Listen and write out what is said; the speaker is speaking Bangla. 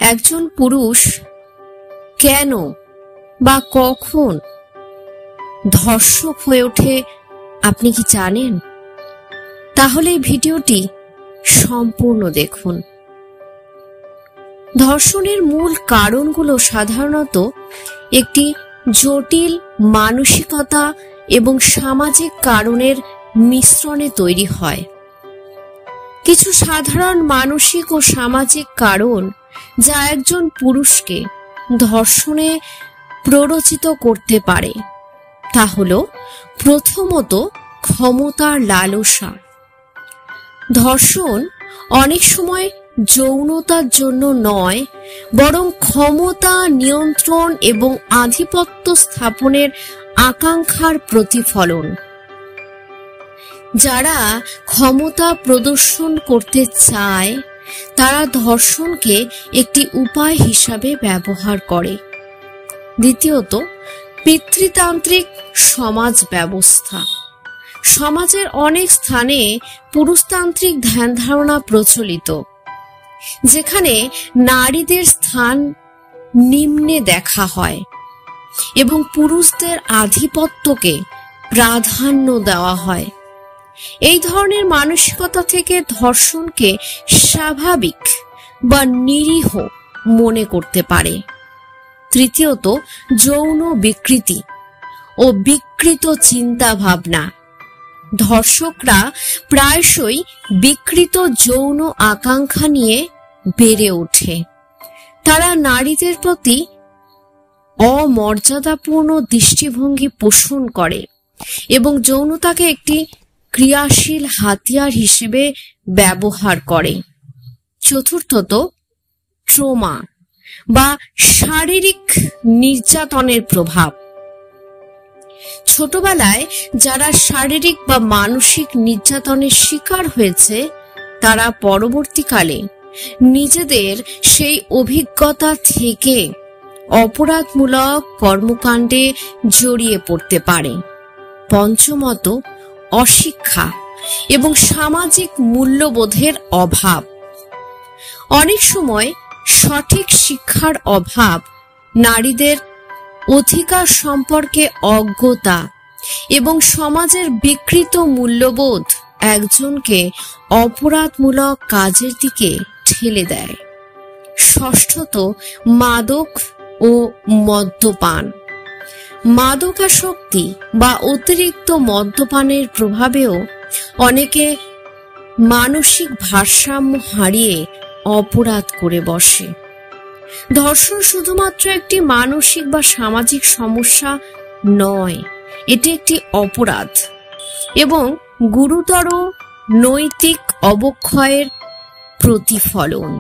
একজন পুরুষ কেন বা কখন ধর্ষক হয়ে ওঠে আপনি কি জানেন? তাহলে এই ভিডিওটি সম্পূর্ণ দেখুন। ধর্ষণের মূল কারণগুলো সাধারণত একটি জটিল মানসিকতা এবং সামাজিক কারণের মিশ্রণে তৈরি হয়। কিছু সাধারণ মানসিক ও সামাজিক কারণ যা একজন পুরুষকে ধর্ষণে প্ররোচিত করতে পারে তা হলো প্রথমত ক্ষমতার লালসা। ধর্ষণ অনেক সময় যৌনতার জন্য নয়, বরং ক্ষমতা, নিয়ন্ত্রণ এবং আধিপত্য স্থাপনের আকাঙ্ক্ষার প্রতিফলন। যারা ক্ষমতা প্রদর্শন করতে চায় তারা ধর্ষণকে একটি উপায় হিসাবে ব্যবহার করে। দ্বিতীয়ত, পিতৃতান্ত্রিক সমাজ ব্যবস্থা। সমাজের অনেক স্থানে পুরুষতান্ত্রিক ধ্যান ধারণা প্রচলিত, যেখানে নারীদের স্থান নিম্নে দেখা হয় এবং পুরুষদের আধিপত্যকে প্রাধান্য দেওয়া হয়। এই ধরনের মানসিকতা থেকে ধর্ষণকে স্বাভাবিক বা নিরীহ মনে করতে পারে। তৃতীয়ত, যৌন বিকৃতি ও বিকৃত চিন্তা ভাবনা। ধর্ষকরা প্রায়শই বিকৃত যৌন আকাঙ্ক্ষা নিয়ে বেড়ে ওঠে। তারা নারীদের প্রতি অমর্যাদাপূর্ণ দৃষ্টিভঙ্গি পোষণ করে এবং যৌনতাকে একটি ক্রিয়াশীল হাতিয়ার হিসেবে ব্যবহার করে। চতুর্থত, ট্রমা বা শারীরিক নির্যাতনের প্রভাব। ছোটবেলায় যারা শারীরিক বা মানসিক নির্যাতনের শিকার হয়েছে তারা পরবর্তীকালে নিজেদের সেই অভিজ্ঞতা থেকে অপরাধমূলক কর্মকাণ্ডে জড়িয়ে পড়তে পারে। পঞ্চমত, অশিক্ষা এবং সামাজিক মূল্যবোধের অভাব। অনেক সময় সঠিক শিক্ষার অভাব, নারীদের অধিকার সম্পর্কে অজ্ঞতা এবং সমাজের বিকৃত মূল্যবোধ একজনকে অপরাধমূলক কাজের দিকে ঠেলে দেয়। ষষ্ঠত, মাদক ও মদ্যপান। মাদকাসক্তি বা অতিরিক্ত মদ্যপানের প্রভাবেও অনেকে মানসিক ভারসাম্য হারিয়ে অপরাধ করে বসে। ধর্ষণ শুধুমাত্র একটি মানসিক বা সামাজিক সমস্যা নয়, এটি একটি অপরাধ এবং গুরুতর নৈতিক অবক্ষয়ের প্রতিফলন।